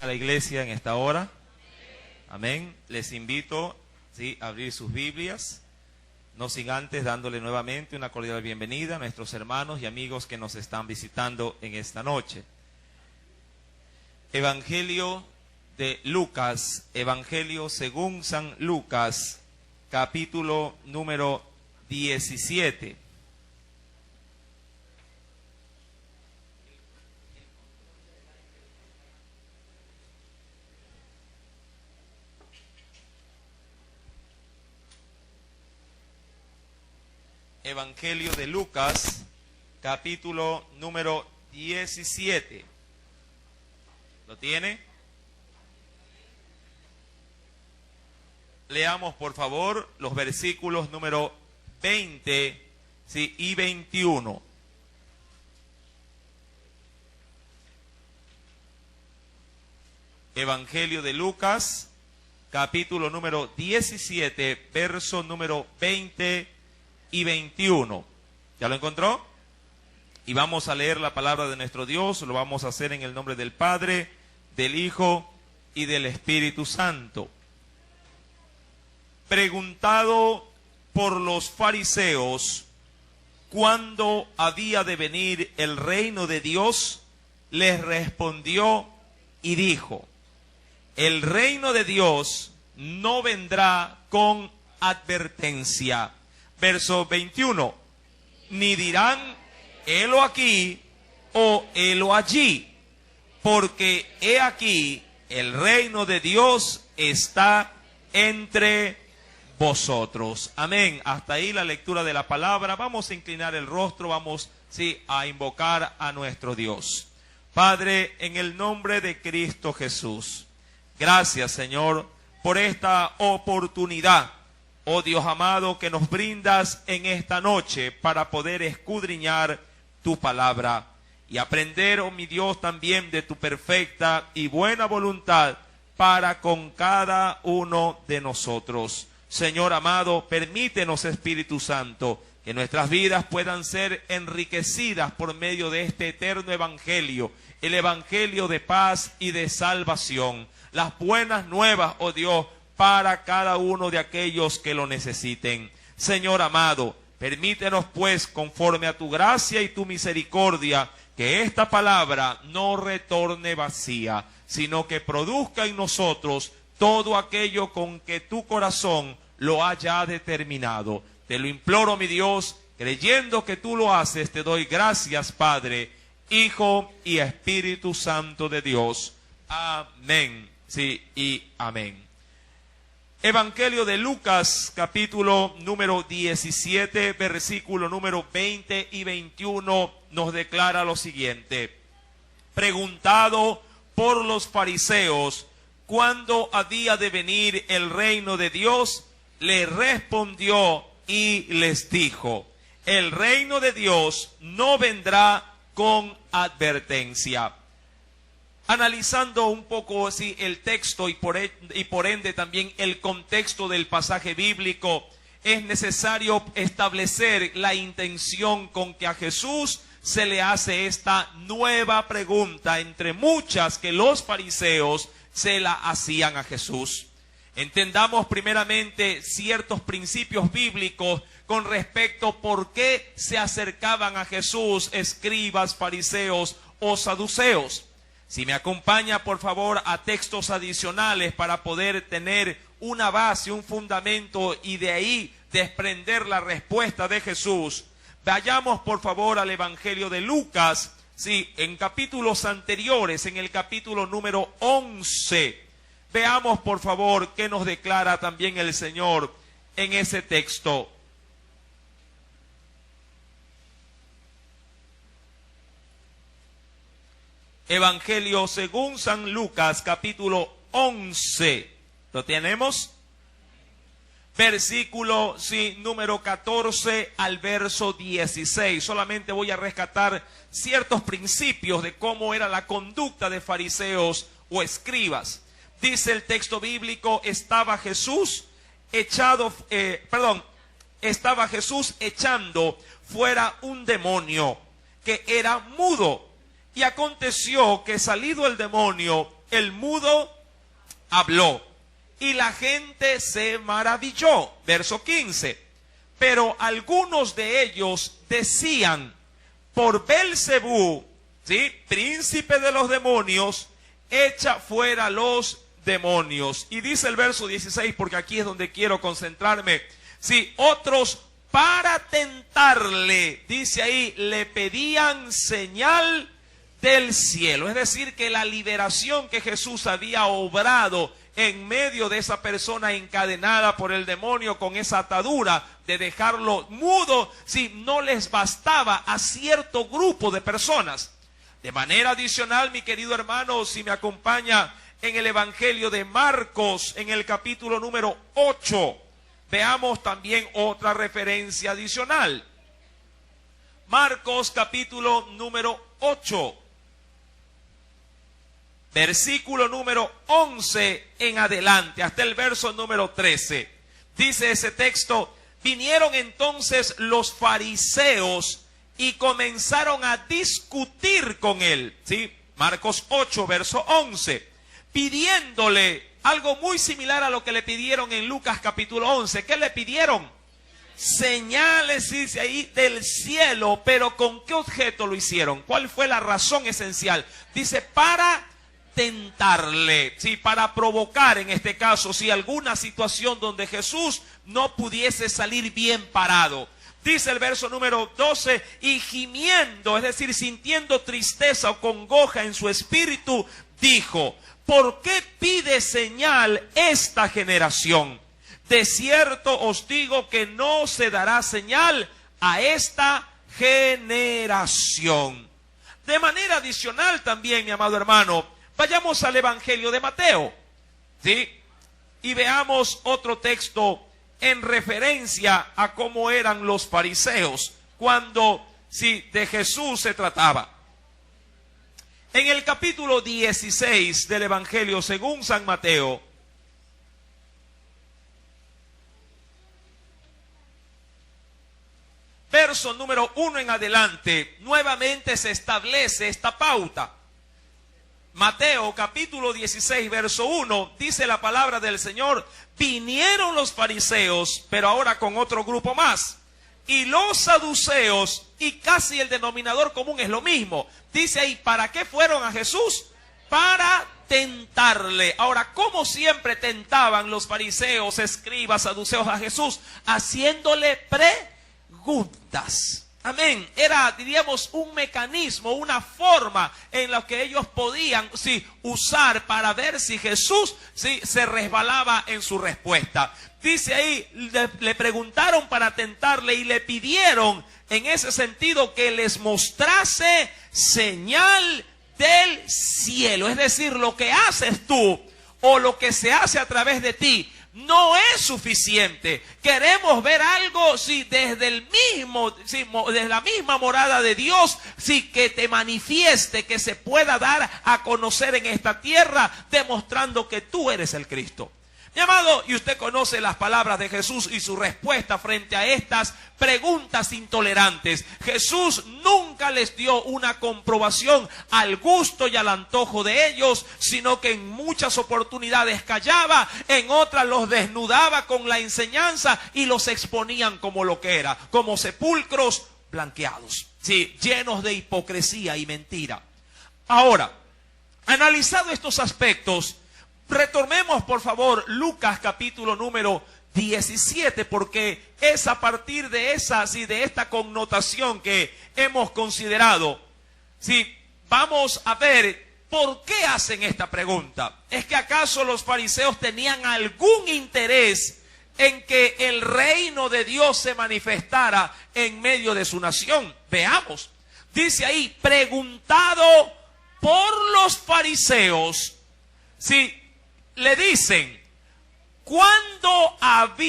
a la iglesia en esta hora. Amén. Les invito a abrir sus Biblias, no sin antes dándole nuevamente una cordial bienvenida a nuestros hermanos y amigos que nos están visitando en esta noche. Evangelio de Lucas, Evangelio según San Lucas, capítulo número 17. Evangelio de Lucas, capítulo número 17. ¿Lo tiene? Leamos por favor los versículos número 20 y 21. Evangelio de Lucas, capítulo número 17, verso número 20 y 21. ¿Ya lo encontró? Y vamos a leer la palabra de nuestro Dios. Lo vamos a hacer en el nombre del Padre, del Hijo y del Espíritu Santo. Preguntado por los fariseos cuándo había de venir el reino de Dios, les respondió y dijo: el reino de Dios no vendrá con advertencia. Verso 21, ni dirán, helo aquí o helo allí, porque he aquí, el reino de Dios está entre vosotros. Amén. Hasta ahí la lectura de la palabra. Vamos a inclinar el rostro, vamos a invocar a nuestro Dios. Padre, en el nombre de Cristo Jesús, gracias Señor por esta oportunidad, oh Dios amado, que nos brindas en esta noche para poder escudriñar tu palabra y aprender, oh mi Dios, también de tu perfecta y buena voluntad para con cada uno de nosotros. Señor amado, permítenos, Espíritu Santo, que nuestras vidas puedan ser enriquecidas por medio de este eterno evangelio, el evangelio de paz y de salvación, las buenas nuevas, oh Dios, para cada uno de aquellos que lo necesiten. Señor amado, permítenos pues, conforme a tu gracia y tu misericordia, que esta palabra no retorne vacía, sino que produzca en nosotros todo aquello con que tu corazón lo haya determinado. Te lo imploro, mi Dios, creyendo que tú lo haces, te doy gracias, Padre, Hijo y Espíritu Santo de Dios. Amén. Sí y amén. Evangelio de Lucas, capítulo número 17, versículo número 20 y 21, nos declara lo siguiente. Preguntado por los fariseos cuándo había de venir el reino de Dios, le respondió y les dijo: el reino de Dios no vendrá con advertencia. Analizando un poco así el texto y por ende también el contexto del pasaje bíblico, es necesario establecer la intención con que a Jesús se le hace esta nueva pregunta, entre muchas que los fariseos se la hacían a Jesús. Entendamos primeramente ciertos principios bíblicos con respecto a por qué se acercaban a Jesús escribas, fariseos o saduceos. Si me acompaña, por favor, a textos adicionales para poder tener una base, un fundamento y de ahí desprender la respuesta de Jesús. Vayamos, por favor, al Evangelio de Lucas, en capítulos anteriores, en el capítulo número 11. Veamos, por favor, qué nos declara también el Señor en ese texto. Evangelio según San Lucas, capítulo 11. ¿Lo tenemos? Versículo, número 14 al verso 16. Solamente voy a rescatar ciertos principios de cómo era la conducta de fariseos o escribas. Dice el texto bíblico: estaba Jesús echando fuera un demonio que era mudo. Y aconteció que salido el demonio, el mudo habló y la gente se maravilló. Verso 15. Pero algunos de ellos decían: por Belzebú, ¿sí?, príncipe de los demonios, echa fuera los demonios. Y dice el verso 16, porque aquí es donde quiero concentrarme. Sí, otros para tentarle, dice ahí, le pedían señal del cielo. Es decir, que la liberación que Jesús había obrado en medio de esa persona encadenada por el demonio con esa atadura de dejarlo mudo, si no les bastaba a cierto grupo de personas. De manera adicional, mi querido hermano, si me acompaña en el Evangelio de Marcos, en el capítulo número 8, veamos también otra referencia adicional. Marcos capítulo número 8. Versículo número 11 en adelante, hasta el verso número 13. Dice ese texto: vinieron entonces los fariseos y comenzaron a discutir con él. ¿Sí? Marcos 8, verso 11. Pidiéndole algo muy similar a lo que le pidieron en Lucas capítulo 11. ¿Qué le pidieron? Señales, dice ahí, del cielo. Pero ¿con qué objeto lo hicieron? ¿Cuál fue la razón esencial? Dice, para tentarle, sí, para provocar en este caso, sí, alguna situación donde Jesús no pudiese salir bien parado. Dice el verso número 12, y gimiendo, es decir, sintiendo tristeza o congoja en su espíritu, dijo: ¿por qué pide señal esta generación? De cierto os digo que no se dará señal a esta generación. De manera adicional también, mi amado hermano, vayamos al Evangelio de Mateo, ¿sí? Y veamos otro texto en referencia a cómo eran los fariseos cuando, sí, de Jesús se trataba. En el capítulo 16 del Evangelio según San Mateo, verso número 1 en adelante, nuevamente se establece esta pauta. Mateo capítulo 16 verso 1 dice la palabra del Señor: vinieron los fariseos, pero ahora con otro grupo más, y los saduceos, y casi el denominador común es lo mismo. Dice ahí, ¿para qué fueron a Jesús? Para tentarle. Ahora, ¿cómo siempre tentaban los fariseos, escribas, saduceos a Jesús? Haciéndole preguntas. Amén. Era, diríamos, un mecanismo, una forma en la que ellos podían, sí, usar para ver si Jesús, sí, se resbalaba en su respuesta. Dice ahí, le preguntaron para tentarle y le pidieron en ese sentido que les mostrase señal del cielo. Es decir, lo que haces tú o lo que se hace a través de ti no es suficiente. Queremos ver algo, sí, desde el mismo, sí, desde la misma morada de Dios, sí, que te manifieste, que se pueda dar a conocer en esta tierra, demostrando que tú eres el Cristo. Mi amado, y usted conoce las palabras de Jesús y su respuesta frente a estas preguntas intolerantes. Jesús nunca les dio una comprobación al gusto y al antojo de ellos, sino que en muchas oportunidades callaba, en otras los desnudaba con la enseñanza y los exponían como lo que era, como sepulcros blanqueados, sí, llenos de hipocresía y mentira. Ahora, analizado estos aspectos, retomemos por favor Lucas capítulo número 17, porque es a partir de esa, sí, de esta connotación que hemos considerado, sí, vamos a ver por qué hacen esta pregunta. ¿Es que acaso los fariseos tenían algún interés en que el reino de Dios se manifestara en medio de su nación? Veamos. Dice ahí, preguntado por los fariseos, sí, le dicen, ¿cuándo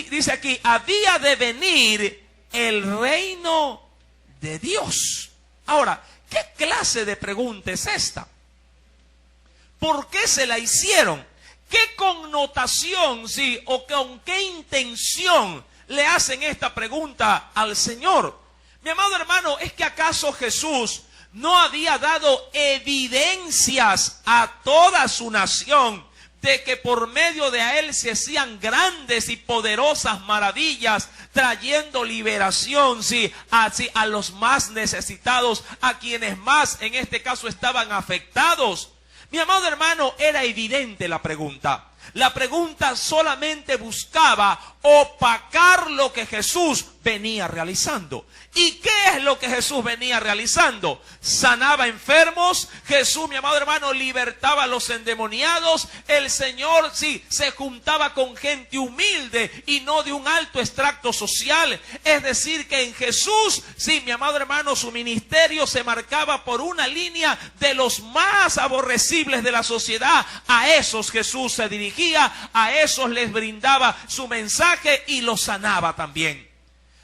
dice aquí, había de venir el reino de Dios? Ahora, ¿qué clase de pregunta es esta? ¿Por qué se la hicieron? ¿Qué connotación, sí, o con qué intención le hacen esta pregunta al Señor? Mi amado hermano, ¿es que acaso Jesús no había dado evidencias a toda su nación de que por medio de él se hacían grandes y poderosas maravillas, trayendo liberación, sí, así a los más necesitados, a quienes más en este caso estaban afectados. Mi amado hermano, era evidente la pregunta. La pregunta solamente buscaba opacar lo que Jesús venía realizando. ¿Y qué es lo que Jesús venía realizando? Sanaba enfermos. Jesús, mi amado hermano, libertaba a los endemoniados. El Señor, sí, se juntaba con gente humilde y no de un alto extracto social. Es decir, que en Jesús, sí, mi amado hermano, su ministerio se marcaba por una línea de los más aborrecibles de la sociedad. A esos Jesús se dirigía, a esos les brindaba su mensaje y los sanaba también.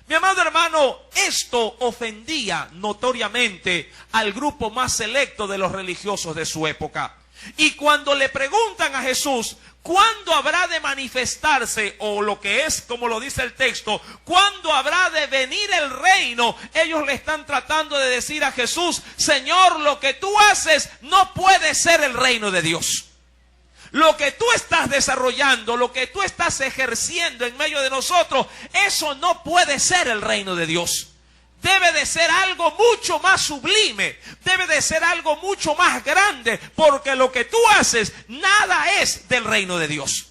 Mi amado hermano, esto ofendía notoriamente al grupo más selecto de los religiosos de su época. Y cuando le preguntan a Jesús, ¿cuándo habrá de manifestarse? O lo que es, como lo dice el texto, ¿cuándo habrá de venir el reino? Ellos le están tratando de decir a Jesús, Señor, lo que tú haces no puede ser el reino de Dios. Lo que tú estás desarrollando, lo que tú estás ejerciendo en medio de nosotros, eso no puede ser el reino de Dios. Debe de ser algo mucho más sublime, debe de ser algo mucho más grande, porque lo que tú haces, nada es del reino de Dios.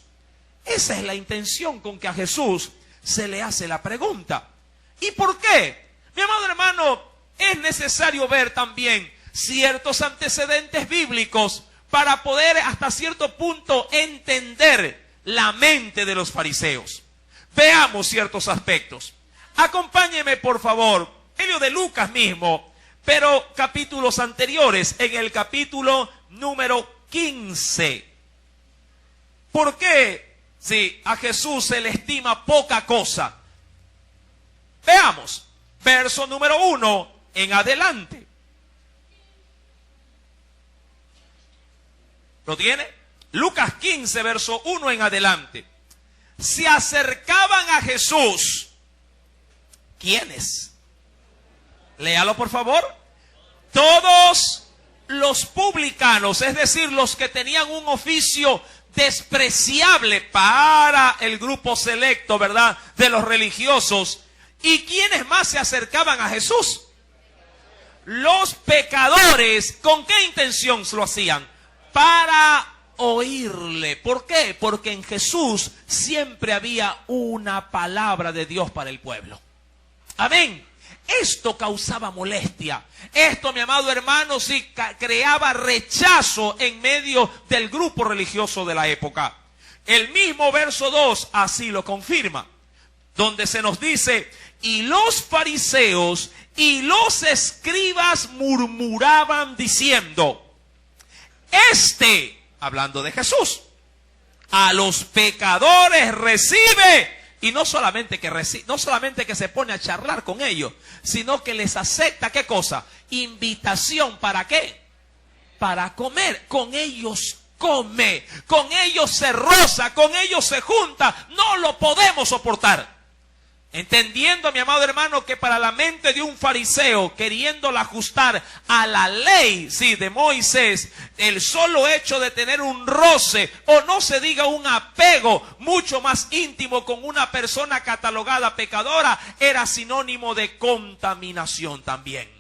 Esa es la intención con que a Jesús se le hace la pregunta. ¿Y por qué? Mi amado hermano, es necesario ver también ciertos antecedentes bíblicos para poder hasta cierto punto entender la mente de los fariseos. Veamos ciertos aspectos. Acompáñeme por favor, Evangelio de Lucas mismo, pero capítulos anteriores, en el capítulo número 15. ¿Por qué si a Jesús se le estima poca cosa? Veamos, verso número 1 en adelante. ¿Lo tiene? Lucas 15, verso 1 en adelante. Se acercaban a Jesús. ¿Quiénes? Léalo por favor. Todos los publicanos, es decir, los que tenían un oficio despreciable para el grupo selecto, ¿verdad?, de los religiosos. ¿Y quiénes más se acercaban a Jesús? Los pecadores. ¿Con qué intención lo hacían? Para oírle. ¿Por qué? Porque en Jesús siempre había una palabra de Dios para el pueblo. Amén. Esto causaba molestia. Esto, mi amado hermano, sí creaba rechazo en medio del grupo religioso de la época. El mismo verso 2 así lo confirma, donde se nos dice, y los fariseos y los escribas murmuraban diciendo, hablando de Jesús, a los pecadores recibe. Y no solamente que se pone a charlar con ellos, sino que les acepta, ¿qué cosa? Invitación, ¿para qué? Para comer. Con ellos come, con ellos se roza, con ellos se junta. No lo podemos soportar. Entendiendo, mi amado hermano, que para la mente de un fariseo, queriéndola ajustar a la ley, sí, de Moisés, el solo hecho de tener un roce, o no se diga un apego mucho más íntimo con una persona catalogada pecadora, era sinónimo de contaminación también.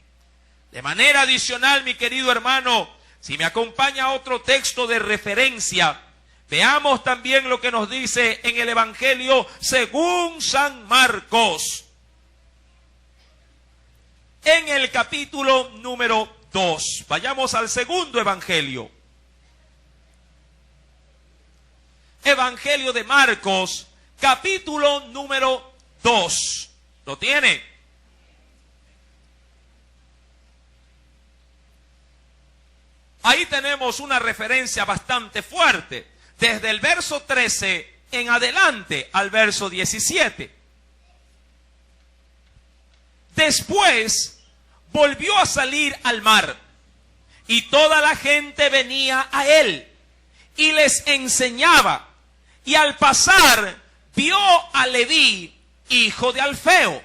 De manera adicional, mi querido hermano, si me acompaña otro texto de referencia, veamos también lo que nos dice en el Evangelio según San Marcos. En el capítulo número 2. Vayamos al segundo Evangelio. Evangelio de Marcos, capítulo número 2. ¿Lo tiene? Ahí tenemos una referencia bastante fuerte. Desde el verso 13 en adelante al verso 17. Después volvió a salir al mar y toda la gente venía a él y les enseñaba. Y al pasar vio a Leví, hijo de Alfeo,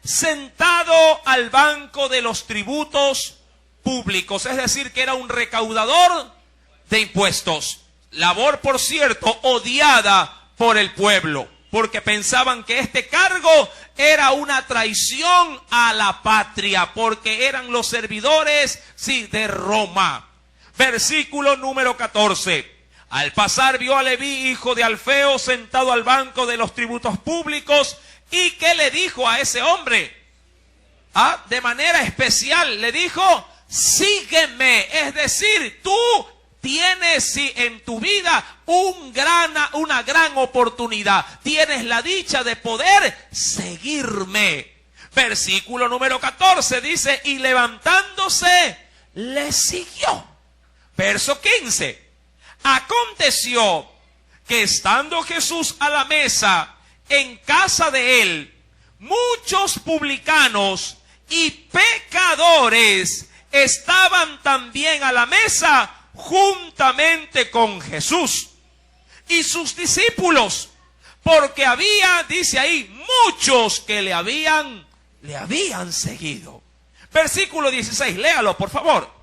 sentado al banco de los tributos, públicos, es decir, que era un recaudador de impuestos. Labor, por cierto, odiada por el pueblo, porque pensaban que este cargo era una traición a la patria, porque eran los servidores, sí, de Roma. Versículo número 14. Al pasar vio a Leví, hijo de Alfeo, sentado al banco de los tributos públicos. ¿Y qué le dijo a ese hombre? De manera especial le dijo, sígueme. Es decir, tú tienes en tu vida una gran oportunidad. Tienes la dicha de poder seguirme. Versículo número 14 dice, y levantándose, le siguió. Verso 15. Aconteció que estando Jesús a la mesa en casa de él, muchos publicanos y pecadores estaban también a la mesa juntamente con Jesús y sus discípulos, porque había, dice ahí, muchos que le habían seguido. Versículo 16, léalo por favor.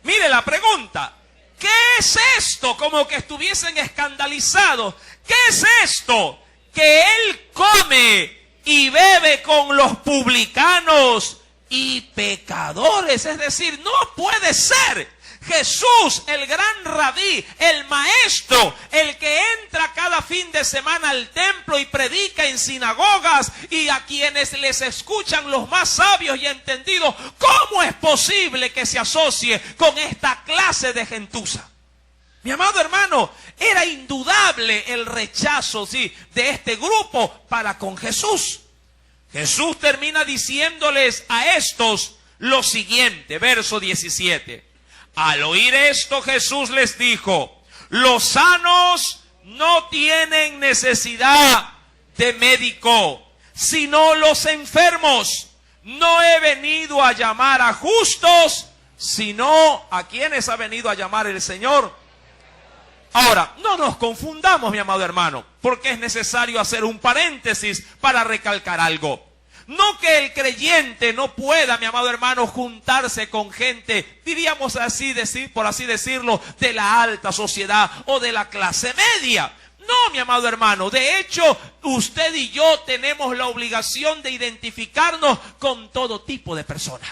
Mire la pregunta, ¿qué es esto? Como que estuviesen escandalizados. ¿Qué es esto? Que él come y bebe con los publicanos y pecadores. Es decir, no puede ser. Jesús, el gran rabí, el maestro, el que entra cada fin de semana al templo y predica en sinagogas y a quienes les escuchan los más sabios y entendidos, ¿cómo es posible que se asocie con esta clase de gentuza? Mi amado hermano, era indudable el rechazo, sí, de este grupo para con Jesús. Jesús termina diciéndoles a estos lo siguiente, verso 17. Al oír esto, Jesús les dijo, los sanos no tienen necesidad de médico, sino los enfermos. No he venido a llamar a justos, sino a quienes ha venido a llamar el Señor. Ahora, no nos confundamos, mi amado hermano, porque es necesario hacer un paréntesis para recalcar algo. No que el creyente no pueda, mi amado hermano, juntarse con gente, diríamos así, por así decirlo, de la alta sociedad o de la clase media. No, mi amado hermano, de hecho, usted y yo tenemos la obligación de identificarnos con todo tipo de personas.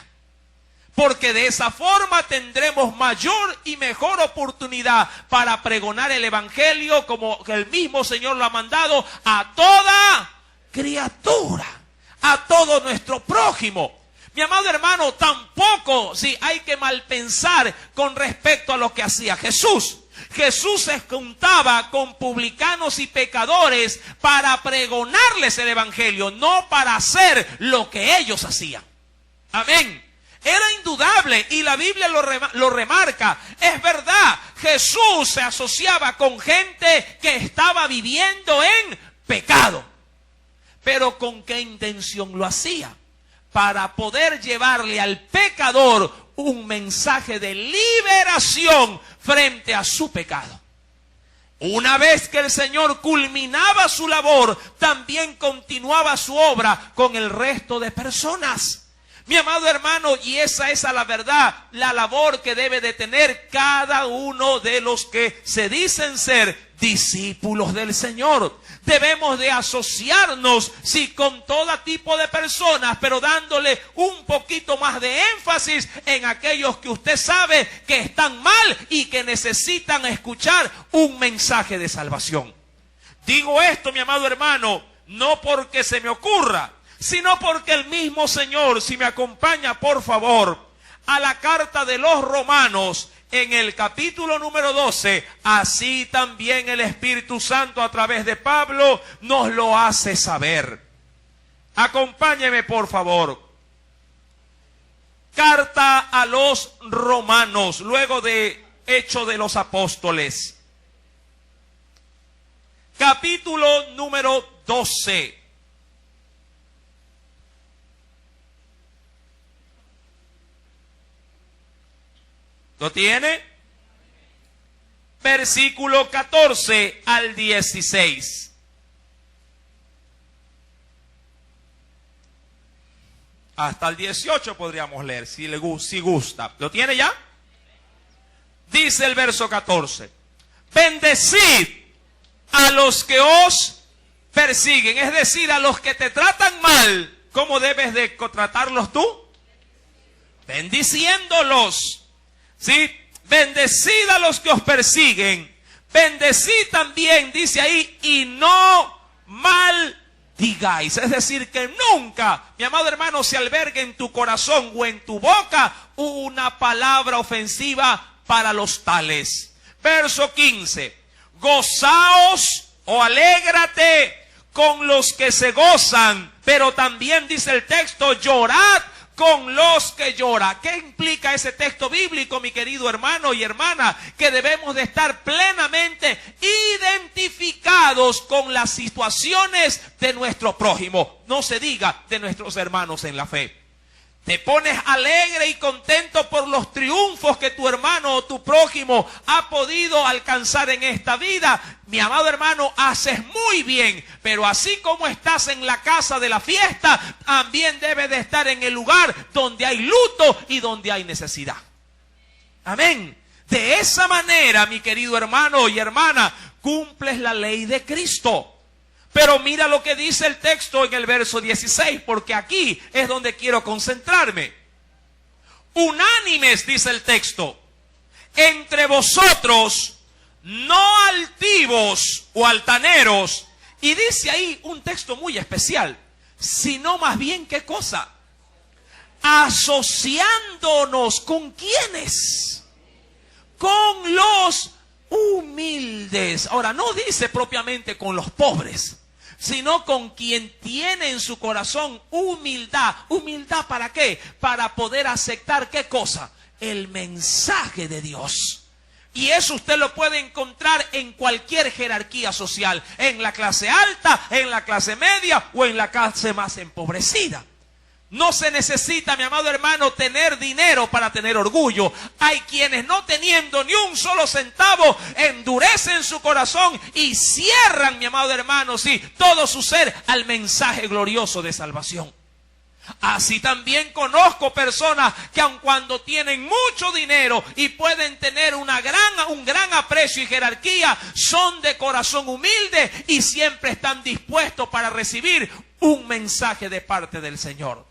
Porque de esa forma tendremos mayor y mejor oportunidad para pregonar el evangelio como el mismo Señor lo ha mandado a toda criatura. A todo nuestro prójimo. Mi amado hermano, tampoco hay que malpensar con respecto a lo que hacía Jesús. Jesús se juntaba con publicanos y pecadores para pregonarles el evangelio, no para hacer lo que ellos hacían. Amén. Era indudable y la Biblia lo remarca. Es verdad, Jesús se asociaba con gente que estaba viviendo en pecado. Pero ¿con qué intención lo hacía? Para poder llevarle al pecador un mensaje de liberación frente a su pecado. Una vez que el Señor culminaba su labor, también continuaba su obra con el resto de personas. Mi amado hermano, y esa es a la verdad la labor que debe de tener cada uno de los que se dicen ser discípulos del Señor. Debemos de asociarnos, con todo tipo de personas, pero dándole un poquito más de énfasis en aquellos que usted sabe que están mal y que necesitan escuchar un mensaje de salvación. Digo esto, mi amado hermano, no porque se me ocurra, sino porque el mismo Señor, si me acompaña por favor, a la carta de los Romanos, en el capítulo número 12, así también el Espíritu Santo a través de Pablo nos lo hace saber. Acompáñeme por favor. Carta a los Romanos, luego de Hechos de los Apóstoles. Capítulo número 12. ¿Lo tiene? Versículo 14 al 16. Hasta el 18 podríamos leer, si gusta. ¿Lo tiene ya? Dice el verso 14. Bendecid a los que os persiguen, es decir, a los que te tratan mal. ¿Cómo debes de tratarlos tú? Bendiciéndolos. ¿Sí? Bendecid a los que os persiguen. Bendecid también, dice ahí, y no maldigáis. Es decir, que nunca, mi amado hermano, se albergue en tu corazón o en tu boca una palabra ofensiva para los tales. Verso 15. Gozaos o alégrate con los que se gozan, pero también dice el texto, llorad con los que lloran. ¿Qué implica ese texto bíblico, mi querido hermano y hermana? Que debemos de estar plenamente identificados con las situaciones de nuestro prójimo, no se diga de nuestros hermanos en la fe. Te pones alegre y contento por los triunfos que tu hermano o tu prójimo ha podido alcanzar en esta vida. Mi amado hermano, haces muy bien, pero así como estás en la casa de la fiesta, también debes de estar en el lugar donde hay luto y donde hay necesidad. Amén. De esa manera, mi querido hermano y hermana, cumples la ley de Cristo. Pero mira lo que dice el texto en el verso 16, porque aquí es donde quiero concentrarme. Unánimes, dice el texto, entre vosotros, no altivos o altaneros. Y dice ahí un texto muy especial, sino más bien, ¿qué cosa? Asociándonos con ¿quiénes? Con los humildes. Ahora, no dice propiamente con los pobres, sino con quien tiene en su corazón humildad. ¿Humildad para qué? Para poder aceptar, ¿qué cosa? El mensaje de Dios. Y eso usted lo puede encontrar en cualquier jerarquía social, en la clase alta, en la clase media o en la clase más empobrecida. No se necesita, mi amado hermano, tener dinero para tener orgullo. Hay quienes no teniendo ni un solo centavo, endurecen su corazón y cierran, mi amado hermano, sí, todo su ser al mensaje glorioso de salvación. Así también conozco personas que aun cuando tienen mucho dinero y pueden tener un gran aprecio y jerarquía, son de corazón humilde y siempre están dispuestos para recibir un mensaje de parte del Señor.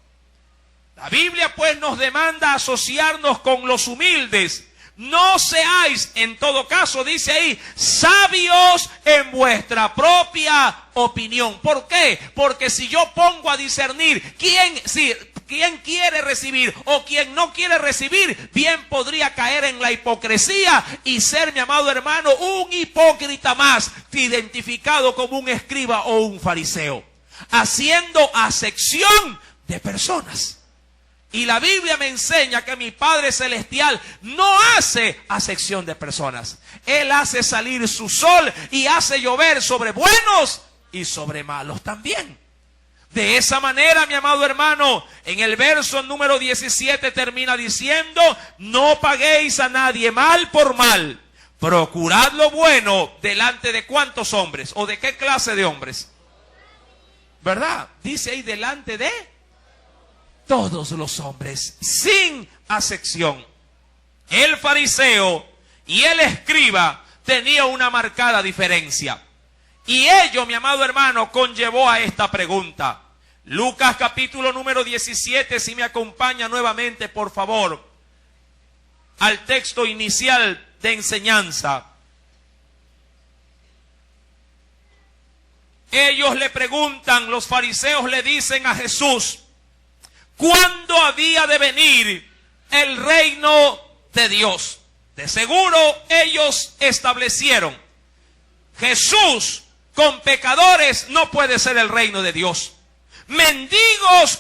La Biblia pues nos demanda asociarnos con los humildes. No seáis, en todo caso, dice ahí, sabios en vuestra propia opinión. ¿Por qué? Porque si yo pongo a discernir quién quiere recibir o quién no quiere recibir, bien podría caer en la hipocresía y ser, mi amado hermano, un hipócrita más, identificado como un escriba o un fariseo, haciendo acepción de personas. Y la Biblia me enseña que mi Padre Celestial no hace acepción de personas. Él hace salir su sol y hace llover sobre buenos y sobre malos también. De esa manera, mi amado hermano, en el verso número 17 termina diciendo, no paguéis a nadie mal por mal. Procurad lo bueno delante de ¿cuántos hombres? ¿O de qué clase de hombres? ¿Verdad? Dice ahí delante de todos los hombres, sin acepción. El fariseo y el escriba tenían una marcada diferencia. Y ello, mi amado hermano, conllevó a esta pregunta. Lucas capítulo número 17, si me acompaña nuevamente, por favor, al texto inicial de enseñanza. Ellos le preguntan, los fariseos le dicen a Jesús, ¿cuándo había de venir el reino de Dios? De seguro ellos establecieron, Jesús con pecadores no puede ser el reino de Dios. Mendigos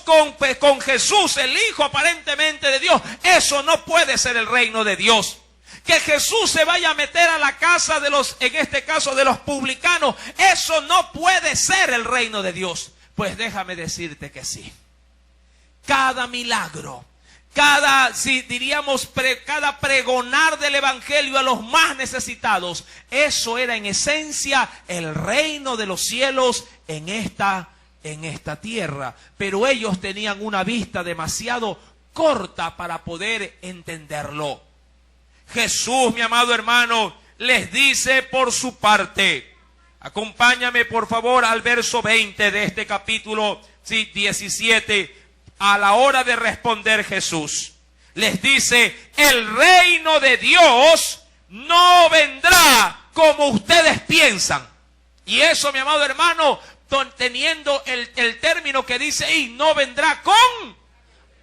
con Jesús, el Hijo aparentemente de Dios, eso no puede ser el reino de Dios. Que Jesús se vaya a meter a la casa de los, en este caso de los publicanos, eso no puede ser el reino de Dios. Pues déjame decirte que sí. Cada milagro, cada pregonar del evangelio a los más necesitados, eso era en esencia el reino de los cielos en esta en esta tierra, pero ellos tenían una vista demasiado corta para poder entenderlo. Jesús, mi amado hermano, les dice por su parte, acompáñame por favor al verso 20 de este capítulo 17, a la hora de responder Jesús. Les dice, el reino de Dios no vendrá como ustedes piensan. Y eso, mi amado hermano, teniendo el término que dice, y no vendrá con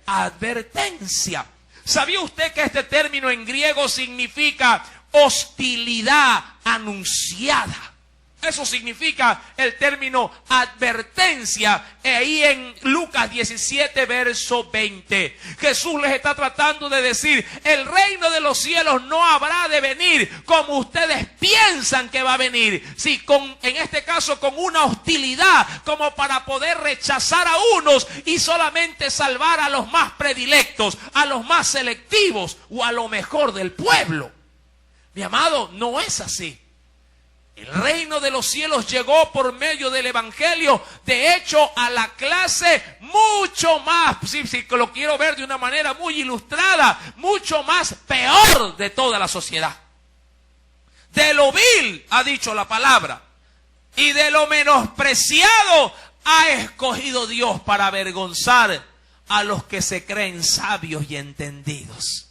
advertencia. ¿Sabía usted que este término en griego significa hostilidad anunciada? Eso significa el término advertencia. Ahí en Lucas 17, verso 20. Jesús les está tratando de decir, el reino de los cielos no habrá de venir como ustedes piensan que va a venir. Sí, en este caso con una hostilidad, como para poder rechazar a unos y solamente salvar a los más predilectos, a los más selectivos o a lo mejor del pueblo. Mi amado, no es así. El reino de los cielos llegó por medio del evangelio, de hecho, a la clase mucho más, si lo quiero ver de una manera muy ilustrada, mucho más peor de toda la sociedad. De lo vil, ha dicho la palabra, y de lo menospreciado ha escogido Dios para avergonzar a los que se creen sabios y entendidos.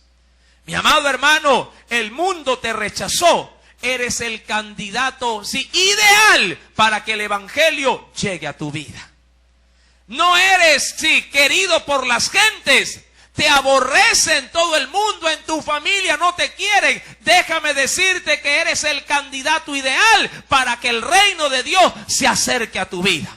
Mi amado hermano, el mundo te rechazó. Eres el candidato, sí, ideal para que el evangelio llegue a tu vida. No eres, sí, querido por las gentes. Te aborrecen todo el mundo, en tu familia no te quieren. Déjame decirte que eres el candidato ideal para que el reino de Dios se acerque a tu vida.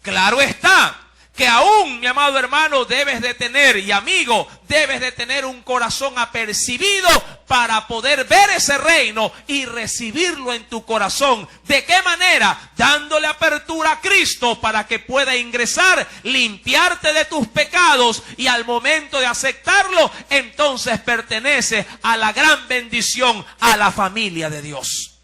Claro está que aún, mi amado hermano, debes de tener, y amigo, debes de tener un corazón apercibido para poder ver ese reino y recibirlo en tu corazón. ¿De qué manera? Dándole apertura a Cristo para que pueda ingresar, limpiarte de tus pecados, y al momento de aceptarlo, entonces perteneces a la gran bendición, a la familia de Dios.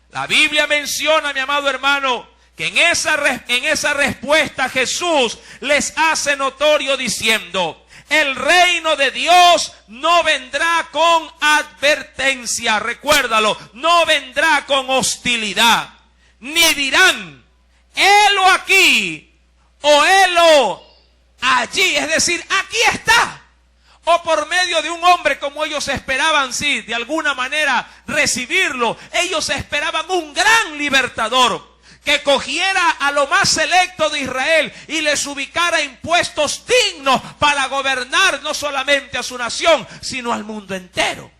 La Biblia menciona, mi amado hermano, que en esa respuesta Jesús les hace notorio diciendo, el reino de Dios no vendrá con advertencia, recuérdalo, no vendrá con hostilidad, ni dirán, helo aquí o helo allí, es decir, aquí está. O por medio de un hombre como ellos esperaban, sí, de alguna manera recibirlo. Ellos esperaban un gran libertador que cogiera a lo más selecto de Israel y les ubicara impuestos dignos para gobernar no solamente a su nación, sino al mundo entero.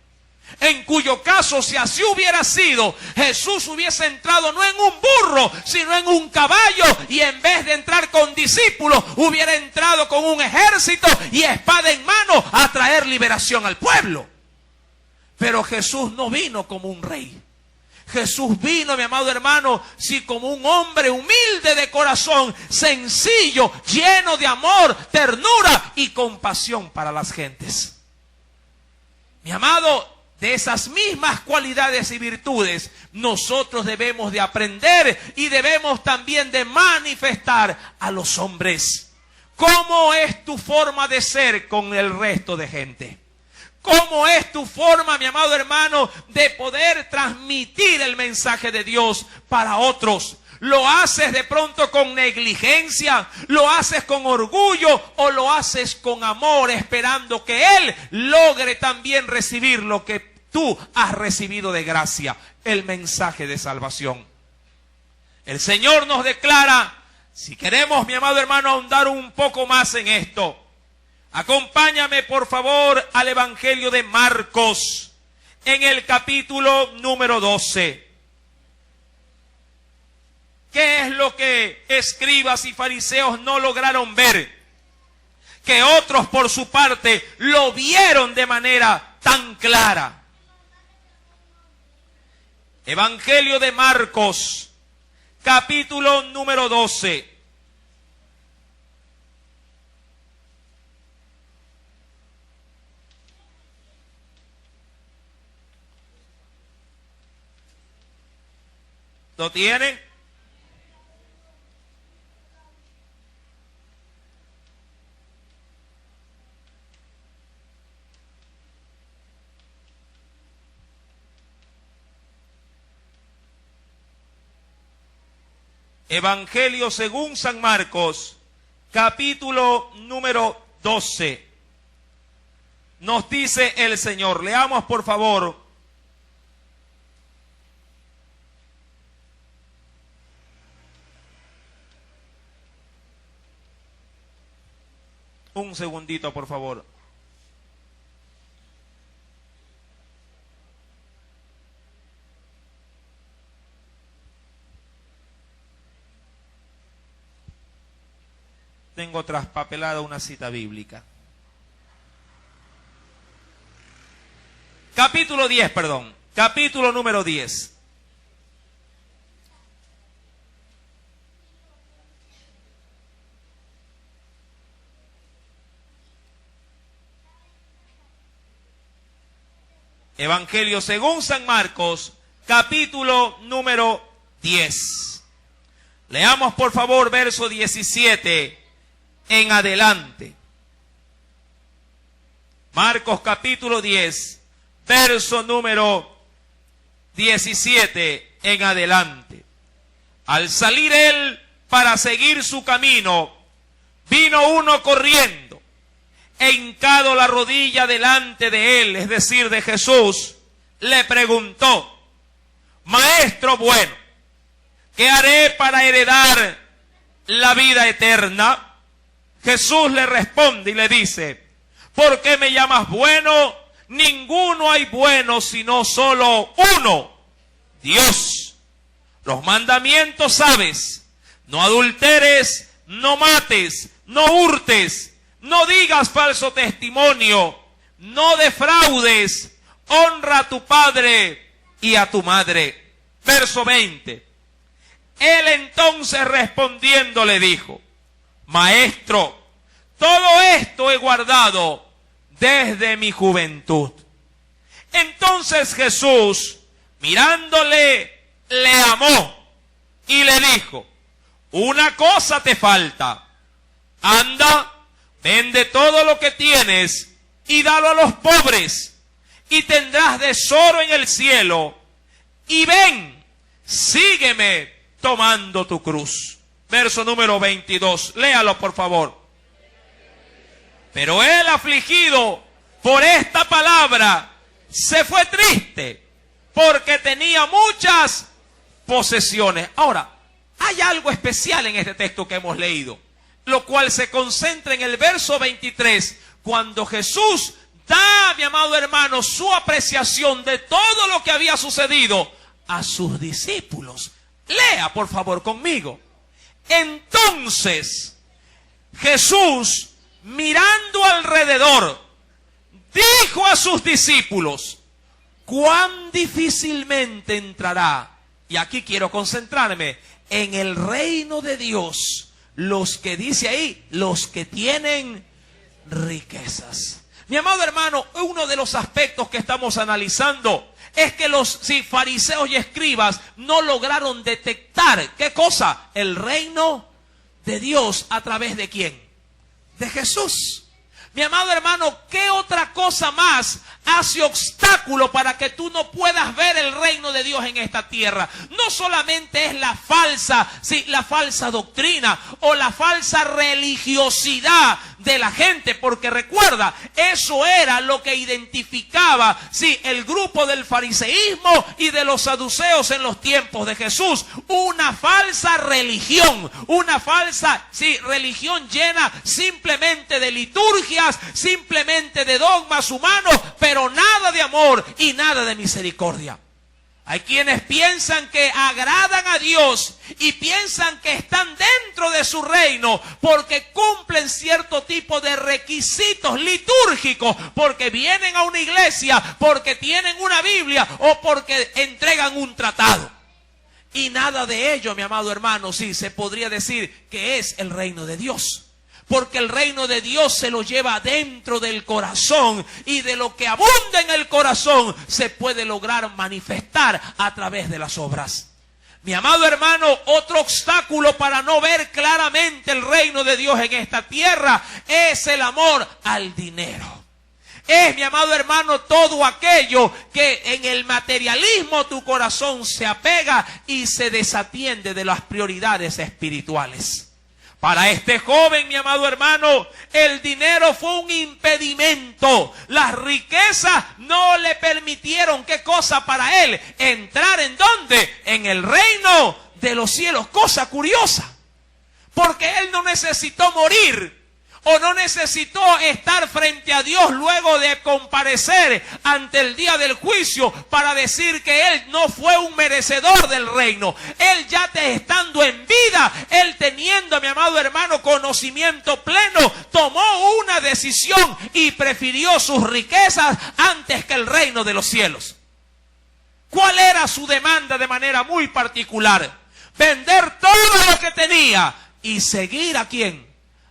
En cuyo caso, si así hubiera sido, Jesús hubiese entrado no en un burro, sino en un caballo, y en vez de entrar con discípulos, hubiera entrado con un ejército y espada en mano a traer liberación al pueblo. Pero Jesús no vino como un rey. Jesús vino, mi amado hermano, sí, como un hombre humilde de corazón, sencillo, lleno de amor, ternura y compasión para las gentes. Mi amado, de esas mismas cualidades y virtudes nosotros debemos de aprender y debemos también de manifestar a los hombres. ¿Cómo es tu forma de ser con el resto de gente? ¿Cómo es tu forma, mi amado hermano, de poder transmitir el mensaje de Dios para otros? ¿Lo haces de pronto con negligencia? ¿Lo haces con orgullo? ¿O lo haces con amor, esperando que Él logre también recibir lo que tú has recibido de gracia? El mensaje de salvación. El Señor nos declara, si queremos, mi amado hermano, ahondar un poco más en esto, acompáñame por favor al Evangelio de Marcos, en el capítulo número 12. ¿Qué es lo que escribas y fariseos no lograron ver? Que otros por su parte lo vieron de manera tan clara. Evangelio de Marcos, capítulo número 12. ¿Lo tienen? Evangelio según San Marcos, capítulo número 12. Nos dice el Señor, leamos por favor. Un segundito, por favor. Tengo traspapelada una cita bíblica. Capítulo 10, perdón. Capítulo número 10. Evangelio según San Marcos, capítulo número 10. Leamos por favor verso 17 en adelante. Marcos capítulo 10, verso número 17 en adelante. Al salir él para seguir su camino, vino uno corriendo, e hincado la rodilla delante de él, es decir, de Jesús, le preguntó: Maestro bueno, ¿qué haré para heredar la vida eterna? Jesús le responde y le dice: ¿por qué me llamas bueno? Ninguno hay bueno sino solo uno, Dios. Los mandamientos sabes: no adulteres, no mates, no hurtes, no digas falso testimonio, no defraudes, honra a tu padre y a tu madre. Verso 20. Él entonces respondiendo le dijo: Maestro, todo esto he guardado desde mi juventud. Entonces Jesús, mirándole, le amó y le dijo: una cosa te falta. Anda, vende todo lo que tienes y dalo a los pobres, y tendrás tesoro en el cielo. Y ven, sígueme tomando tu cruz. Verso número 22, léalo por favor. Pero él, afligido por esta palabra, se fue triste, porque tenía muchas posesiones. Ahora, hay algo especial en este texto que hemos leído, lo cual se concentra en el verso 23, cuando Jesús da, mi amado hermano, su apreciación de todo lo que había sucedido a sus discípulos. Lea, por favor, conmigo. Entonces, Jesús, mirando alrededor, dijo a sus discípulos: cuán difícilmente entrará, y aquí quiero concentrarme, en el reino de Dios, los que dice ahí, los que tienen riquezas. Mi amado hermano, uno de los aspectos que estamos analizando es que los fariseos y escribas no lograron detectar, ¿qué cosa? El reino de Dios, ¿a través de quién? De Jesús. Mi amado hermano, ¿qué otra cosa más hace obstáculo para que tú no puedas ver el reino de Dios en esta tierra? No solamente es la falsa doctrina o la falsa religiosidad de la gente, porque recuerda, eso era lo que identificaba, el grupo del fariseísmo y de los saduceos en los tiempos de Jesús. Una falsa religión, una falsa, religión llena simplemente de liturgias, simplemente de dogmas humanos, pero nada de amor y nada de misericordia. Hay quienes piensan que agradan a Dios y piensan que están dentro de su reino porque cumplen cierto tipo de requisitos litúrgicos, porque vienen a una iglesia, porque tienen una Biblia o porque entregan un tratado. Y nada de ello, mi amado hermano, se podría decir que es el reino de Dios. Porque el reino de Dios se lo lleva dentro del corazón, y de lo que abunda en el corazón se puede lograr manifestar a través de las obras. Mi amado hermano, otro obstáculo para no ver claramente el reino de Dios en esta tierra es el amor al dinero. Es, mi amado hermano, todo aquello que en el materialismo tu corazón se apega y se desatiende de las prioridades espirituales. Para este joven, mi amado hermano, el dinero fue un impedimento. Las riquezas no le permitieron, ¿qué cosa para él? Entrar ¿en dónde? En el reino de los cielos. Cosa curiosa. Porque él no necesitó morir. O no necesitó estar frente a Dios luego de comparecer ante el día del juicio para decir que él no fue un merecedor del reino. Él ya estando en vida, él teniendo, mi amado hermano, conocimiento pleno, tomó una decisión y prefirió sus riquezas antes que el reino de los cielos. ¿Cuál era su demanda de manera muy particular? Vender todo lo que tenía y seguir ¿a quién?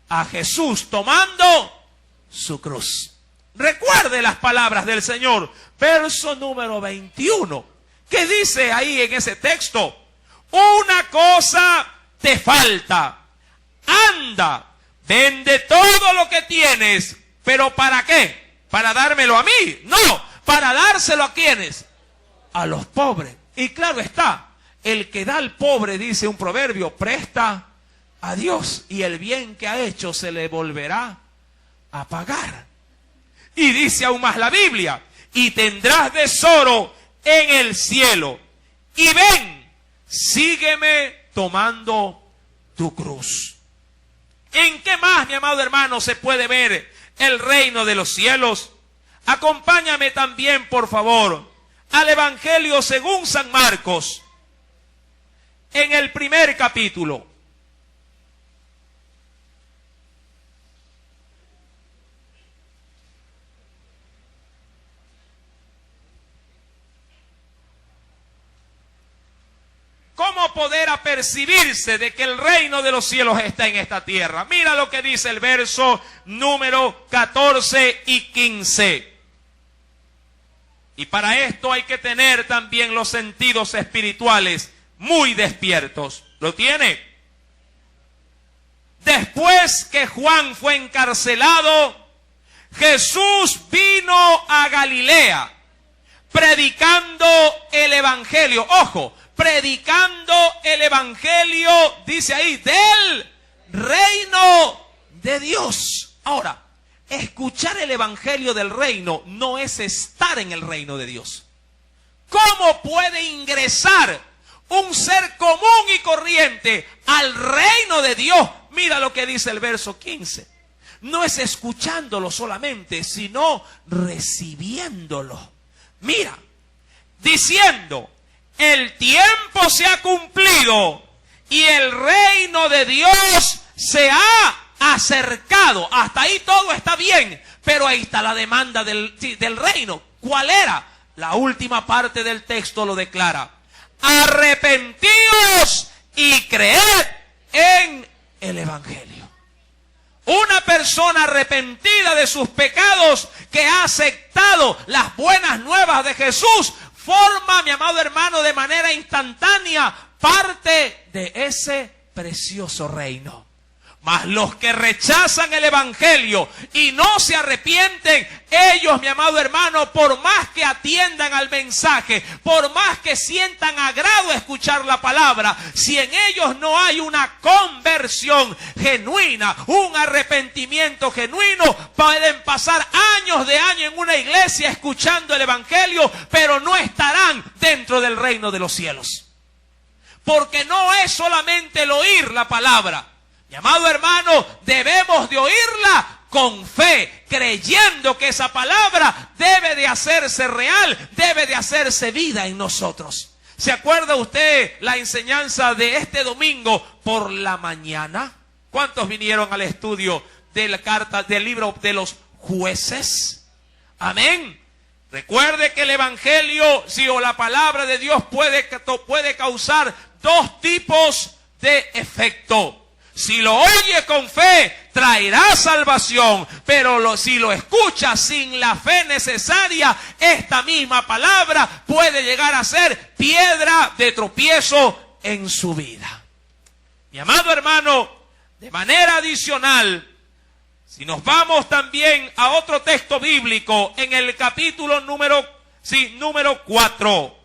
A Jesús tomando su cruz. Recuerde las palabras del Señor. Verso número 21. ¿Qué dice ahí en ese texto? Una cosa te falta. Anda, vende todo lo que tienes. ¿Pero para qué? ¿Para dármelo a mí? No, para dárselo ¿a quiénes? A los pobres. Y claro está, el que da al pobre, dice un proverbio, presta a Dios, y el bien que ha hecho se le volverá a pagar. Y dice aún más la Biblia, y tendrás tesoro en el cielo. Y ven, sígueme tomando tu cruz. ¿En qué más, mi amado hermano, se puede ver el reino de los cielos? Acompáñame también, por favor, al Evangelio según San Marcos, en el primer capítulo. ¿Cómo poder apercibirse de que el reino de los cielos está en esta tierra? Mira lo que dice el verso número 14 y 15. Y para esto hay que tener también los sentidos espirituales muy despiertos. ¿Lo tiene? Después que Juan fue encarcelado, Jesús vino a Galilea predicando el evangelio. Ojo, predicando el evangelio, dice ahí, del reino de Dios. Ahora, escuchar el evangelio del reino no es estar en el reino de Dios. ¿Cómo puede ingresar un ser común y corriente al reino de Dios? Mira lo que dice el verso 15. No es escuchándolo solamente, sino recibiéndolo. Mira, diciendo, el tiempo se ha cumplido y el reino de Dios se ha acercado. Hasta ahí todo está bien, pero ahí está la demanda del reino. ¿Cuál era? La última parte del texto lo declara. Arrepentíos y creed en el evangelio. Una persona arrepentida de sus pecados que ha aceptado las buenas nuevas de Jesús forma, mi amado hermano, de manera instantánea parte de ese precioso reino. Mas los que rechazan el evangelio y no se arrepienten, ellos, mi amado hermano, por más que atiendan al mensaje, por más que sientan agrado a escuchar la palabra, si en ellos no hay una conversión genuina, un arrepentimiento genuino, pueden pasar años de años en una iglesia escuchando el evangelio, pero no estarán dentro del reino de los cielos. Porque no es solamente el oír la palabra. Mi amado hermano, debemos de oírla con fe, creyendo que esa palabra debe de hacerse real, debe de hacerse vida en nosotros. ¿Se acuerda usted la enseñanza de este domingo por la mañana? ¿Cuántos vinieron al estudio de la carta del libro de los Jueces? Amén. Recuerde que el evangelio, si o la palabra de Dios puede causar dos tipos de efecto. Si lo oye con fe, traerá salvación. Pero si lo escucha sin la fe necesaria, esta misma palabra puede llegar a ser piedra de tropiezo en su vida. Mi amado hermano, de manera adicional, Si nos vamos también a otro texto bíblico, en el capítulo número 4,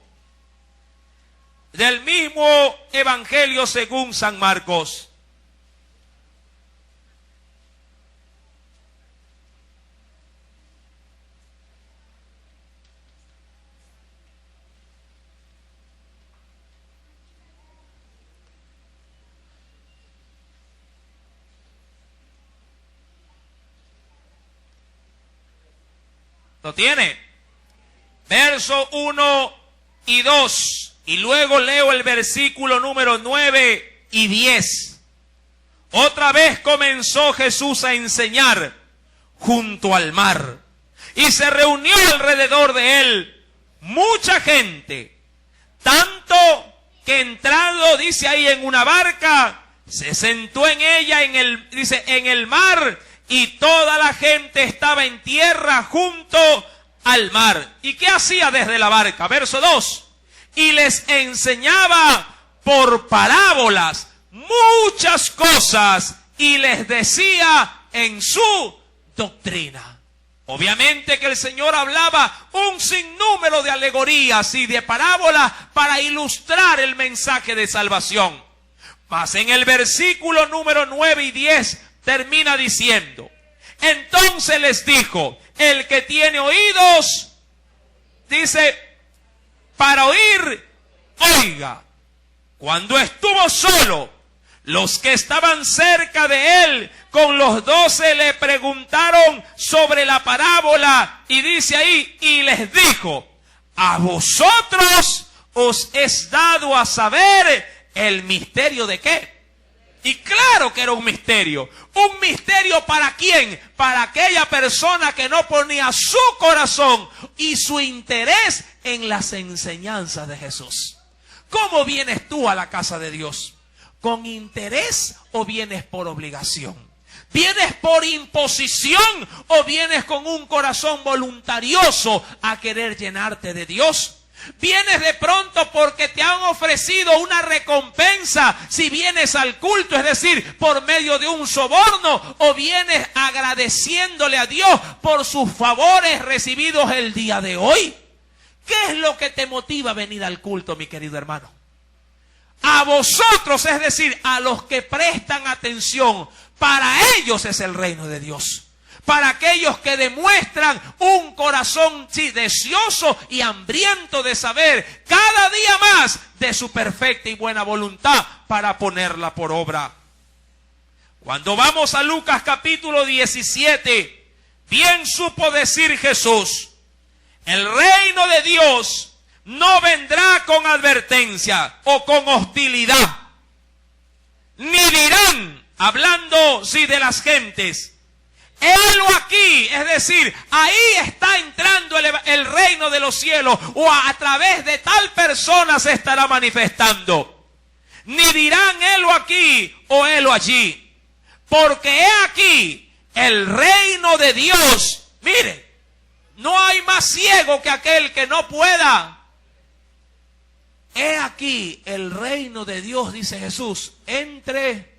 del mismo Evangelio según San Marcos. ¿Lo tiene? Verso 1 y 2. Y luego leo el versículo número 9 y 10. Otra vez comenzó Jesús a enseñar junto al mar. Y se reunió alrededor de él mucha gente. Tanto que entrando, dice ahí, en una barca, se sentó en ella, en el mar. Y toda la gente estaba en tierra junto al mar. ¿Y qué hacía desde la barca? Verso 2. Y les enseñaba por parábolas muchas cosas y les decía en su doctrina. Obviamente que el Señor hablaba un sinnúmero de alegorías y de parábolas para ilustrar el mensaje de salvación. Mas en el versículo número 9 y 10 termina diciendo: entonces les dijo, el que tiene oídos, dice, para oír, oiga. Cuando estuvo solo, los que estaban cerca de él con los 12 le preguntaron sobre la parábola, y dice ahí, y les dijo: a vosotros os es dado a saber el misterio de ¿qué? Y claro que era un misterio. ¿Un misterio para quién? Para aquella persona que no ponía su corazón y su interés en las enseñanzas de Jesús. ¿Cómo vienes tú a la casa de Dios? ¿Con interés o vienes por obligación? ¿Vienes por imposición o vienes con un corazón voluntarioso a querer llenarte de Dios? ¿Vienes de pronto porque te han ofrecido una recompensa si vienes al culto, es decir, por medio de un soborno? ¿O vienes agradeciéndole a Dios por sus favores recibidos el día de hoy? ¿Qué es lo que te motiva a venir al culto, mi querido hermano? A vosotros, es decir, a los que prestan atención, para ellos es el reino de Dios. Para aquellos que demuestran un corazón deseoso y hambriento de saber cada día más de su perfecta y buena voluntad para ponerla por obra. Cuando vamos a Lucas capítulo 17, bien supo decir Jesús: el reino de Dios no vendrá con advertencia o con hostilidad, ni dirán, hablando de las gentes, helo aquí, es decir, ahí está entrando el reino de los cielos, o a través de tal persona se estará manifestando. Ni dirán helo aquí o helo allí, porque he aquí el reino de Dios. Mire, no hay más ciego que aquel que no pueda. He aquí el reino de Dios, dice Jesús, entre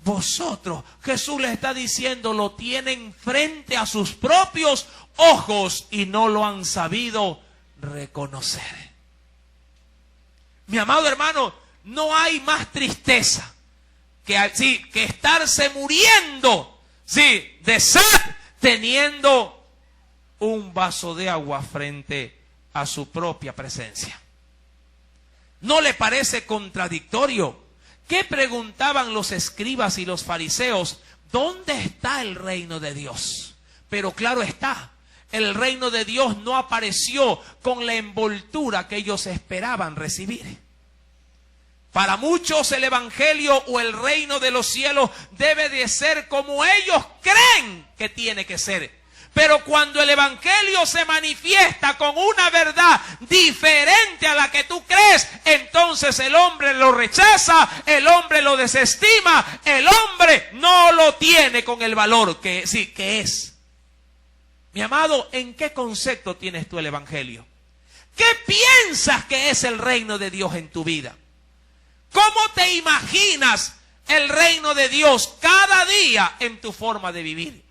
vosotros. Jesús le está diciendo, lo tienen frente a sus propios ojos y no lo han sabido reconocer. Mi amado hermano, no hay más tristeza que estarse muriendo de sed teniendo un vaso de agua frente a su propia presencia. ¿No le parece contradictorio? ¿Qué preguntaban los escribas y los fariseos? ¿Dónde está el reino de Dios? Pero claro está, el reino de Dios no apareció con la envoltura que ellos esperaban recibir. Para muchos el evangelio o el reino de los cielos debe de ser como ellos creen que tiene que ser. Pero cuando el evangelio se manifiesta con una verdad diferente a la que tú crees, entonces el hombre lo rechaza, el hombre lo desestima, el hombre no lo tiene con el valor que es. Mi amado, ¿en qué concepto tienes tú el evangelio? ¿Qué piensas que es el reino de Dios en tu vida? ¿Cómo te imaginas el reino de Dios cada día en tu forma de vivir.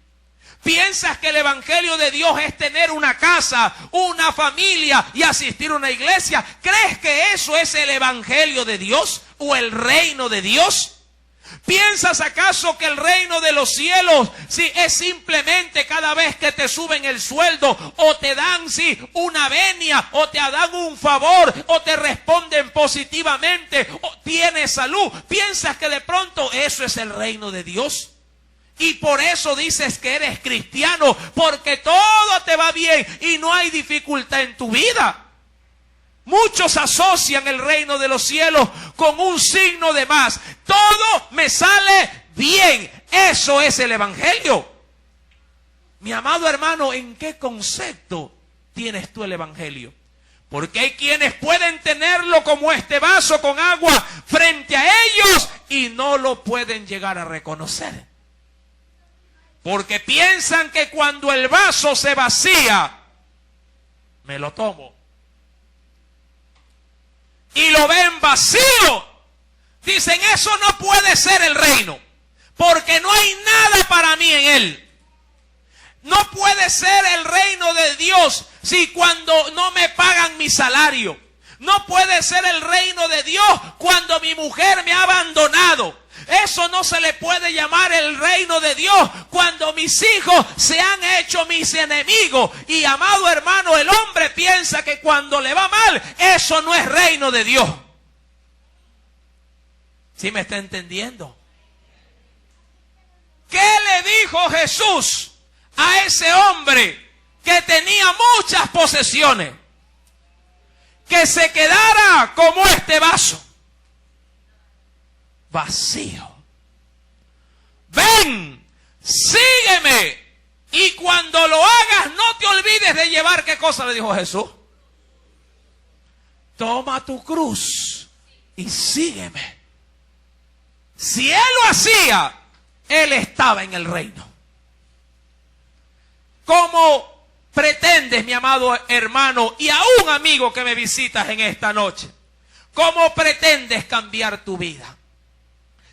¿Piensas que el evangelio de Dios es tener una casa, una familia y asistir a una iglesia? ¿Crees que eso es el evangelio de Dios o el reino de Dios? ¿Piensas acaso que el reino de los cielos es simplemente cada vez que te suben el sueldo o te dan una venia o te dan un favor o te responden positivamente o tienes salud? ¿Piensas que de pronto eso es el reino de Dios? Y por eso dices que eres cristiano, porque todo te va bien y no hay dificultad en tu vida. Muchos asocian el reino de los cielos con un signo de más. Todo me sale bien. Eso es el evangelio. Mi amado hermano, ¿en qué concepto tienes tú el evangelio? Porque hay quienes pueden tenerlo como este vaso con agua frente a ellos y no lo pueden llegar a reconocer. Porque piensan que cuando el vaso se vacía, me lo tomo. Y lo ven vacío. Dicen, eso no puede ser el reino, porque no hay nada para mí en él. No puede ser el reino de Dios si cuando no me pagan mi salario. No puede ser el reino de Dios cuando mi mujer me ha abandonado. Eso no se le puede llamar el reino de Dios cuando mis hijos se han hecho mis enemigos. Y amado hermano, el hombre piensa que cuando le va mal, eso no es reino de Dios. ¿Sí me está entendiendo? ¿Qué le dijo Jesús a ese hombre que tenía muchas posesiones? Que se quedara como este vaso, vacío. Ven, sígueme, y cuando lo hagas no te olvides de llevar. ¿Qué cosa le dijo Jesús? Toma tu cruz y sígueme. Si él lo hacía, él estaba en el reino. ¿Cómo pretendes, mi amado hermano y aún amigo que me visitas en esta noche? ¿Cómo pretendes cambiar tu vida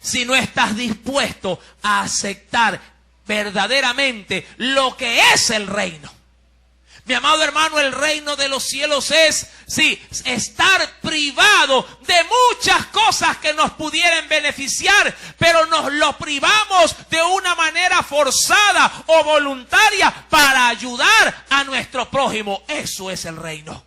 si no estás dispuesto a aceptar verdaderamente lo que es el reino? Mi amado hermano, el reino de los cielos es, estar privado de muchas cosas que nos pudieran beneficiar, pero nos lo privamos de una manera forzada o voluntaria para ayudar a nuestro prójimo. Eso es el reino.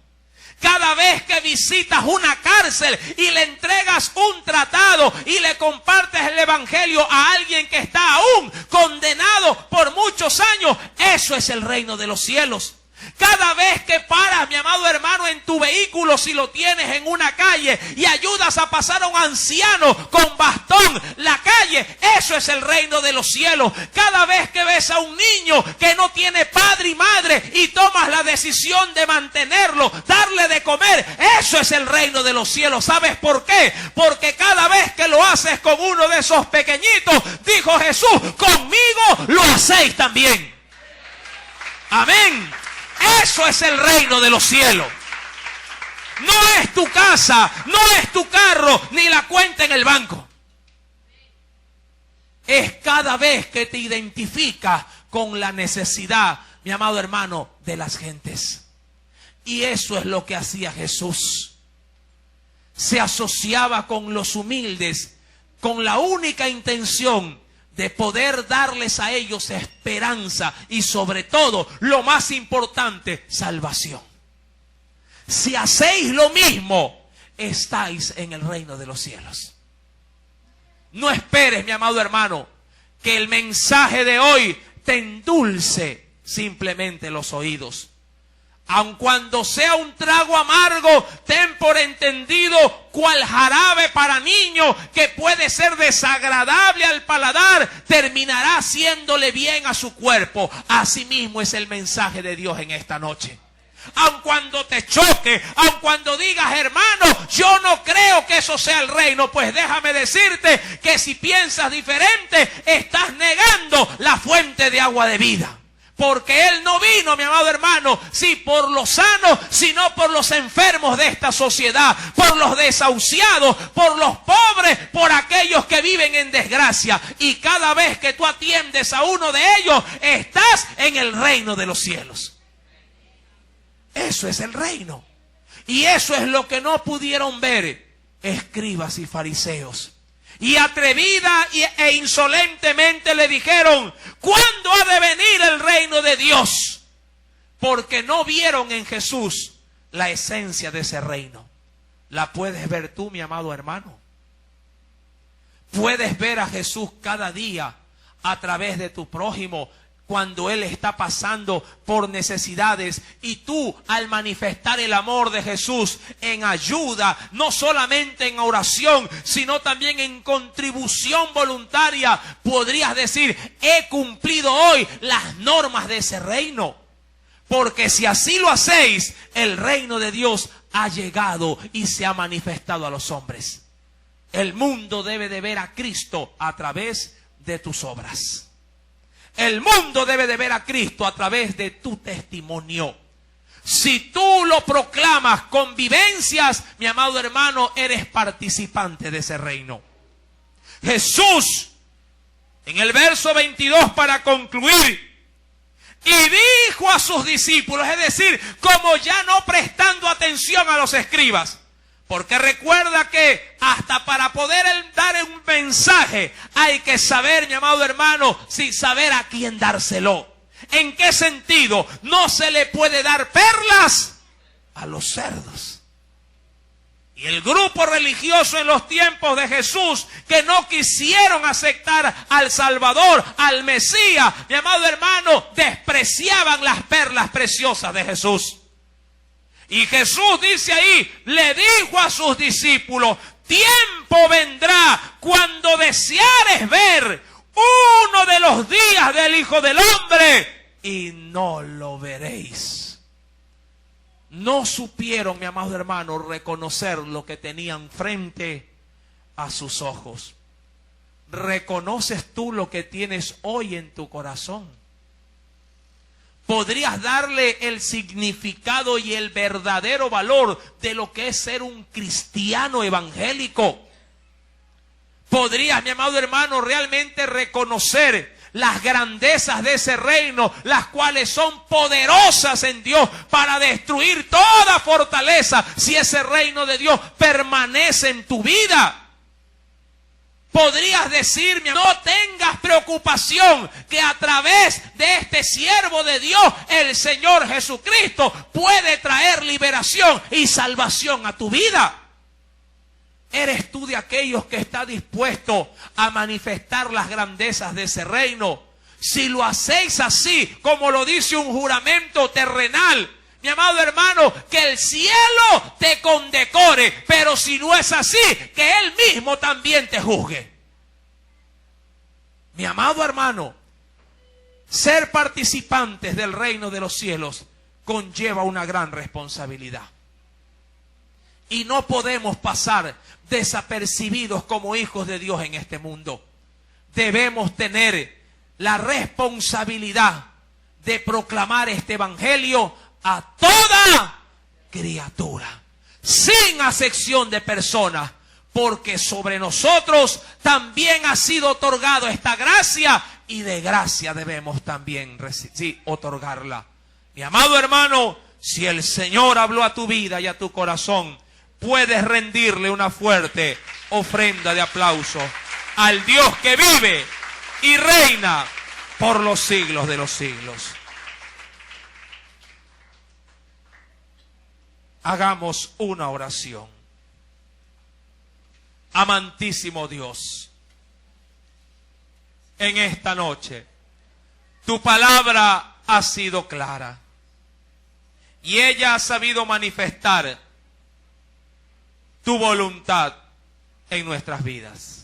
Cada vez que visitas una cárcel y le entregas un tratado y le compartes el evangelio a alguien que está aún condenado por muchos años, eso es el reino de los cielos. Cada vez que paras, mi amado hermano, en tu vehículo, si lo tienes en una calle, y ayudas a pasar a un anciano con bastón la calle, eso es el reino de los cielos. Cada vez que ves a un niño que no tiene padre y madre y tomas la decisión de mantenerlo, darle de comer, eso es el reino de los cielos. ¿Sabes por qué? Porque cada vez que lo haces con uno de esos pequeñitos, dijo Jesús, conmigo lo hacéis también. Amén. Eso es el reino de los cielos. No es tu casa, no es tu carro, ni la cuenta en el banco. Es cada vez que te identificas con la necesidad, mi amado hermano, de las gentes. Y eso es lo que hacía Jesús. Se asociaba con los humildes con la única intención de poder darles a ellos esperanza y, sobre todo, lo más importante, salvación. Si hacéis lo mismo, estáis en el reino de los cielos. No esperes, mi amado hermano, que el mensaje de hoy te endulce simplemente los oídos. Aun cuando sea un trago amargo, ten por entendido cual jarabe para niños que puede ser desagradable al paladar, terminará haciéndole bien a su cuerpo. Asimismo es el mensaje de Dios en esta noche. Aun cuando te choque, aun cuando digas, hermano, yo no creo que eso sea el reino, pues déjame decirte que si piensas diferente, estás negando la fuente de agua de vida. Porque Él no vino, mi amado hermano, sí, por los sanos, sino por los enfermos de esta sociedad, por los desahuciados, por los pobres, por aquellos que viven en desgracia. Y cada vez que tú atiendes a uno de ellos, estás en el reino de los cielos. Eso es el reino. Y eso es lo que no pudieron ver escribas y fariseos. Y atrevida e insolentemente le dijeron: ¿cuándo ha de venir el reino de Dios? Porque no vieron en Jesús la esencia de ese reino. ¿La puedes ver tú, mi amado hermano? Puedes ver a Jesús cada día a través de tu prójimo, cuando Él está pasando por necesidades, y tú, al manifestar el amor de Jesús en ayuda, no solamente en oración, sino también en contribución voluntaria, podrías decir: he cumplido hoy las normas de ese reino. Porque si así lo hacéis, el reino de Dios ha llegado y se ha manifestado a los hombres. El mundo debe de ver a Cristo a través de tus obras. El mundo debe de ver a Cristo a través de tu testimonio. Si tú lo proclamas con vivencias, mi amado hermano, eres participante de ese reino. Jesús, en el verso 22, para concluir, y dijo a sus discípulos, es decir, como ya no prestando atención a los escribas, porque recuerda que hasta para poder dar un mensaje hay que saber, mi amado hermano, sin saber a quién dárselo. ¿En qué sentido? No se le puede dar perlas a los cerdos. Y el grupo religioso en los tiempos de Jesús, que no quisieron aceptar al Salvador, al Mesías, mi amado hermano, despreciaban las perlas preciosas de Jesús. Y Jesús dice ahí, le dijo a sus discípulos: tiempo vendrá cuando deseares ver uno de los días del Hijo del Hombre y no lo veréis. No supieron, mi amado hermano, reconocer lo que tenían frente a sus ojos. ¿Reconoces tú lo que tienes hoy en tu corazón? ¿Podrías darle el significado y el verdadero valor de lo que es ser un cristiano evangélico? ¿Podrías, mi amado hermano, realmente reconocer las grandezas de ese reino, las cuales son poderosas en Dios para destruir toda fortaleza, si ese reino de Dios permanece en tu vida? Podrías decirme: no tengas preocupación, que a través de este siervo de Dios, el Señor Jesucristo, puede traer liberación y salvación a tu vida. ¿Eres tú de aquellos que está dispuesto a manifestar las grandezas de ese reino? Si lo hacéis así, como lo dice un juramento terrenal, mi amado hermano, que el cielo te condecore, pero si no es así, que Él mismo también te juzgue. Mi amado hermano, ser participantes del reino de los cielos conlleva una gran responsabilidad. Y no podemos pasar desapercibidos como hijos de Dios en este mundo. Debemos tener la responsabilidad de proclamar este evangelio a toda criatura, sin acepción de personas, porque sobre nosotros también ha sido otorgado esta gracia, y de gracia debemos también otorgarla. Mi amado hermano, si el Señor habló a tu vida y a tu corazón, puedes rendirle una fuerte ofrenda de aplauso al Dios que vive y reina por los siglos de los siglos. Hagamos una oración. Amantísimo Dios, en esta noche tu palabra ha sido clara y ella ha sabido manifestar tu voluntad en nuestras vidas.